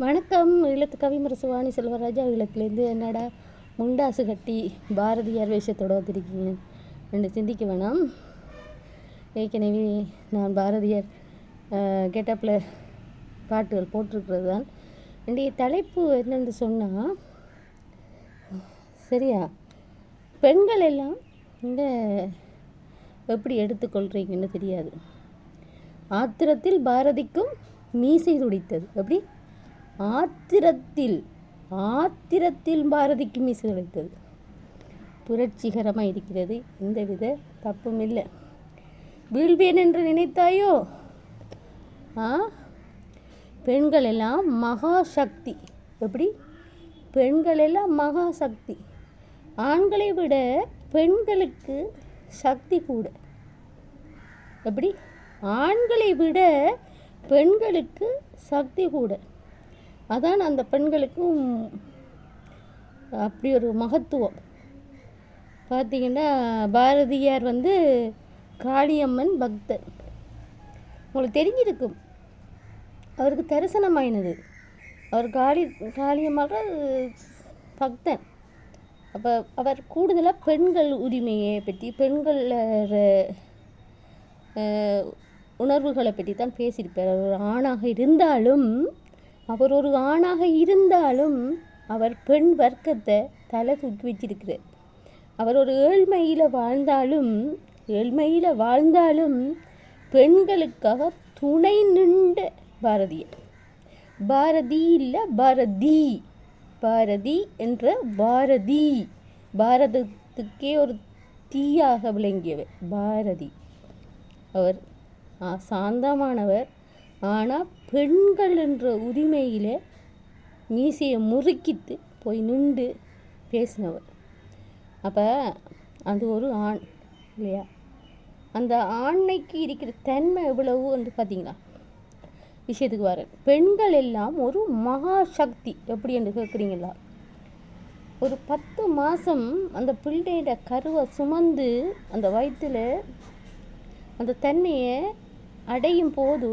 வணக்கம். ஈழத்து கவிமர சுவாணி செல்வராஜா. ஈழத்துலேருந்து என்னடா முண்டாசு கட்டி பாரதியார் வேஷத்தோட வந்திருக்கீங்க என்று சிந்திக்க வேணாம். ஏற்கனவே நான் பாரதியார் கெட்டப்பில் பாட்டுகள் போட்டிருக்கிறது தான். என்னுடைய தலைப்பு என்னென்று சொன்னால், சரியா, பெண்கள் எல்லாம் இந்த எப்படி எடுத்துக்கொள்கிறீங்கன்னு தெரியாது. ஆத்திரத்தில் பாரதிக்கும் மீசை துடித்தது. எப்படி? ஆத்திரத்தில் பாரதிக்கு மீசை துடித்தது. புரட்சிகரமாக இருக்கிறது. எந்தவித தப்பும் இல்லை. வீழ்வேன் என்று நினைத்தாயோ? பெண்கள் எல்லாம் மகாசக்தி. எப்படி? பெண்கள் எல்லாம் மகாசக்தி. ஆண்களை விட பெண்களுக்கு சக்தி கூட. எப்படி? ஆண்களை விட பெண்களுக்கு சக்தி கூட. அதான் அந்த பெண்களுக்கும் அப்படி ஒரு மகத்துவம். பார்த்திங்கன்னா, பாரதியார் காளியம்மன் பக்தர். உங்களுக்கு தெரிஞ்சிருக்கும், அவருக்கு தரிசனமாயினது. அவர் காளியம்மாக பக்தன். அப்போ அவர் கூடுதலாக பெண்கள் உரிமையை பற்றி, பெண்கள் உணர்வுகளை பற்றி தான் பேசியிருப்பார். அவர் ஒரு ஆணாக இருந்தாலும் அவர் பெண் வர்க்கத்தை தலை தூக்கி வச்சிருக்கிறார். அவர் ஒரு ஏழ்மையில் வாழ்ந்தாலும் பெண்களுக்காக துணை நின்ற பாரதியார். பாரதி இல்லை, பாரதி என்ற பாரதத்துக்கே ஒரு தீயாக விளங்கியவர் பாரதி. அவர் சாந்தமானவர். ஆனால் பெண்கள் என்ற உரிமையில் மீசையை முறுக்கிட்டு போய் நின்று பேசினவர். அப்போ அது ஒரு ஆண் இல்லையா? அந்த ஆண்மைக்கு இருக்கிற தன்மை எவ்வளவு பார்த்தீங்களா? விஷயத்துக்கு வர பெண்கள் எல்லாம் ஒரு மகாசக்தி. எப்படி என்று கேட்குறீங்களா? ஒரு 10 மாதம் அந்த பிள்ளையோட கருவை சுமந்து அந்த வயிற்றில் அந்த தன்மையை அடையும் போது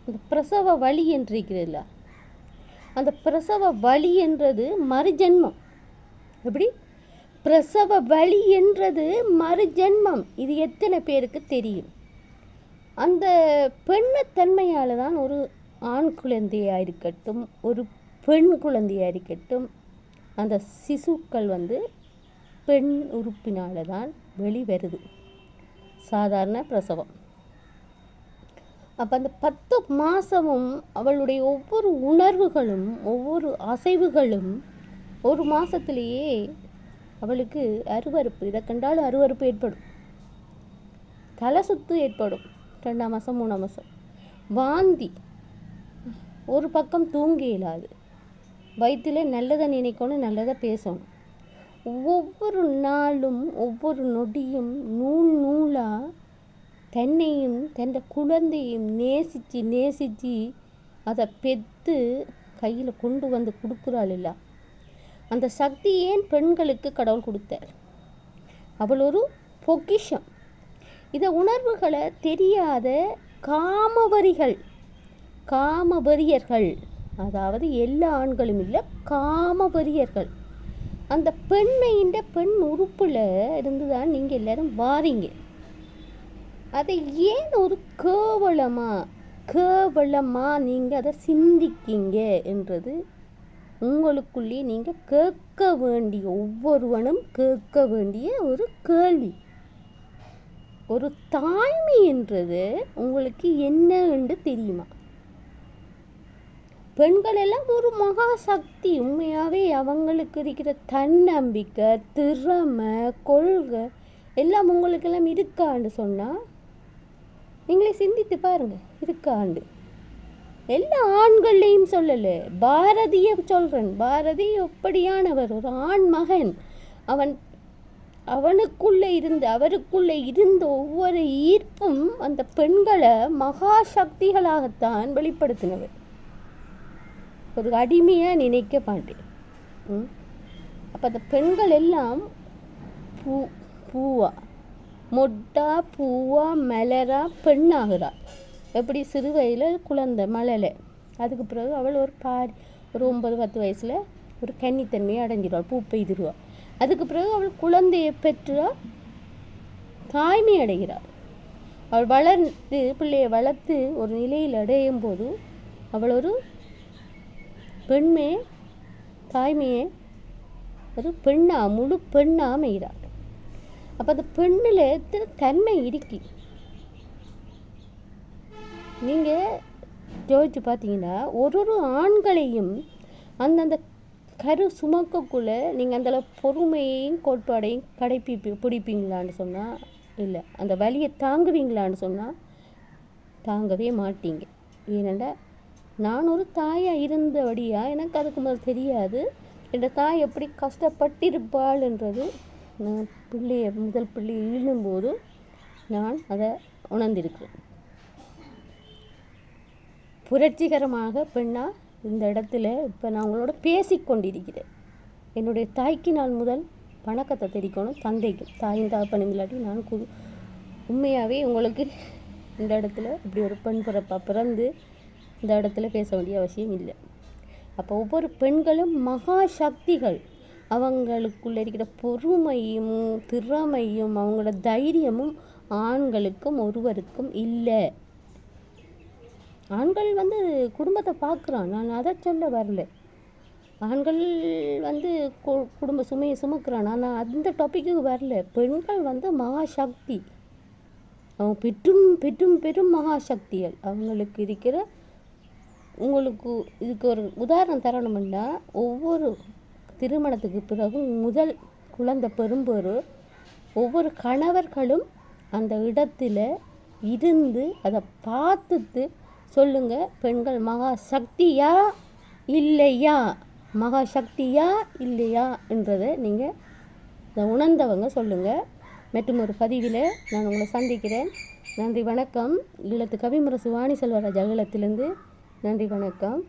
அந்த பிரசவ வலி என்று இருக்கிறதில்ல, அந்த பிரசவ வலி என்றது மறுஜென்மம். எப்படி? பிரசவ வலி என்றது மறுஜென்மம். இது எத்தனை பேருக்கு தெரியும்? அந்த பெண்ணத்தன்மையால் தான் ஒரு ஆண் குழந்தையாக இருக்கட்டும், ஒரு பெண் குழந்தையாக இருக்கட்டும், அந்த சிசுக்கள் பெண் உறுப்பினால் தான் வெளிவருது. சாதாரண பிரசவம். அப்போ அந்த 10 மாதமும் அவளுடைய ஒவ்வொரு உணர்வுகளும், ஒவ்வொரு அசைவுகளும், ஒரு மாதத்திலேயே அவளுக்கு அருவருப்பு. இதை கண்டாலும் அருவருப்பு ஏற்படும். தலை சுத்து ஏற்படும். 2ஆம் மாதம் 3ஆம் மாதம் வாந்தி. ஒரு பக்கம் தூங்க இயலாது. வயிற்றில் நல்லதை நினைக்கணும், நல்லதை பேசணும். ஒவ்வொரு நாளும் ஒவ்வொரு நொடியும் நூலாக தன்னையும் தன் குழந்தையும் நேசித்து அதை பெற்று கையில் கொண்டு கொடுக்குறாள் இல்லை? அந்த சக்தி ஏன் பெண்களுக்கு கடவுள் கொடுத்தார்? அவள் ஒரு பொக்கிஷம். இதை உணர்வுகளை தெரியாத காமவரியர்கள், அதாவது எல்லா ஆண்களும் இல்லை, காமவரியர்கள். அந்த பெண் உறுப்பில் இருந்து தான் நீங்கள் எல்லோரும் வாரீங்க. அதை ஏன் ஒரு கேவலமாக நீங்கள் அதை சிந்திக்கிங்க என்றது உங்களுக்குள்ளே நீங்கள் கேட்க வேண்டிய, ஒவ்வொருவனும் கேட்க வேண்டிய ஒரு கேள்வி. ஒரு தாய்மை என்றது உங்களுக்கு என்ன என்று தெரியுமா? பெண்கள் எல்லாம் ஒரு மகாசக்தி. உண்மையாகவே அவங்களுக்கு இருக்கிற தன்னம்பிக்கை, திறமை, கொள்கை எல்லாம் உங்களுக்கெல்லாம் இருக்கான்னு சொன்னால் நீங்களே சிந்தித்து பாருங்கள். இருக்காண்டு எல்லா ஆண்கள்லையும் சொல்லலை, பாரதியை சொல்கிறேன். பாரதி எப்படியானவர்? ஒரு ஆண் மகன். அவருக்குள்ளே இருந்த ஒவ்வொரு ஈர்ப்பும் அந்த பெண்களை மகாசக்திகளாகத்தான் வெளிப்படுத்தினவர். ஒரு அடிமையாக நினைக்க மாட்டேன். அப்போ அந்த பெண்கள் எல்லாம் பூவா மொட்டா பூவா மலரா பெண்ணாகிறா. எப்படி? சிறுவையில் குழந்தை மழலை, அதுக்கு பிறகு அவள் ஒரு 9-10 வயசில் ஒரு கன்னித்தன்மையை அடைஞ்சிடுவாள், பூ பெய்திடுவாள். அதுக்கு பிறகு அவள் குழந்தையை பெற்றா தாய்மை அடைகிறாள். அவள் வளர்ந்து பிள்ளையை வளர்த்து ஒரு நிலையில் அடையும் போது அவள் ஒரு பெண்மையை தாய்மையை ஒரு முழு பெண்ணாக அமைகிறாள். அப்போ அந்த பெண்ணில் எத்தனை தன்மை இருக்கு நீங்கள் யோசிச்சு பார்த்தீங்கன்னா, ஒரு ஆண்களையும் அந்தந்த கரு சுமக்கக்குள்ளே நீங்கள் அந்த பொறுமையையும் கோட்பாடையும் பிடிப்பீங்களான்னு சொன்னால் இல்லை. அந்த வலியை தாங்குவீங்களான்னு சொன்னால் தாங்கவே மாட்டீங்க. ஏனெண்டா நான் ஒரு தாயாக இருந்தபடியாக எனக்கு அதுக்கு முதல் தெரியாது. என் தாய் எப்படி கஷ்டப்பட்டிருப்பாள்ன்றது நான் முதல் பிள்ளையை ஈழும்போது நான் அதை உணர்ந்திருக்கிறேன். புரட்சிகரமாக பெண்ணாக இந்த இடத்துல இப்போ நான் உங்களோட பேசிக்கொண்டிருக்கிறேன். என்னுடைய தாய்க்கு நான் முதல் வணக்கத்தை தெரிவிக்கணும், தந்தைக்கு. தாயும் தகப்பனும் இல்லாட்டி நான் உண்மையாகவே உங்களுக்கு இந்த இடத்துல இப்படி ஒரு பெண் பிறந்து இந்த இடத்துல பேச வேண்டிய அவசியம் இல்லை. அப்போ ஒவ்வொரு பெண்களும் மகா சக்திகள். அவங்களுக்குள்ள இருக்கிற பொறுமையும் திறமையும் அவங்களோட தைரியமும் ஆண்களுக்கும் ஒருவருக்கும் இல்லை. ஆண்கள் குடும்பத்தை பார்க்குறான், நான் அதை சொல்ல வரல. ஆண்கள் குடும்ப சுமையை சுமக்கிறான், நான் அந்த டாப்பிக்கு வரல. பெண்கள் மகாசக்தி, அவங்க பெற்றும் பெற்றும் பெரும் மகாசக்திகள். அவங்களுக்கு இருக்கிற உங்களுக்கு இதுக்கு ஒரு உதாரணம் தரணும்னா, ஒவ்வொரு திருமணத்துக்கு பிறகு முதல் குழந்தை பெறும்போது ஒவ்வொரு கணவர்களும் அந்த இடத்துல இருந்து அதை பார்த்துட்டு சொல்லுங்க, பெண்கள் மகாசக்தியா இல்லையா, மகாசக்தியா இல்லையா என்றதை நீங்கள் உணர்ந்தவங்க சொல்லுங்கள். மற்றும் ஒரு பதிவில் நான் உங்களை சந்திக்கிறேன். நன்றி, வணக்கம். ஈழத்து கவிமுரசு வாணி செல்வராஜ் அகிலத்திலிருந்து நன்றி, வணக்கம்.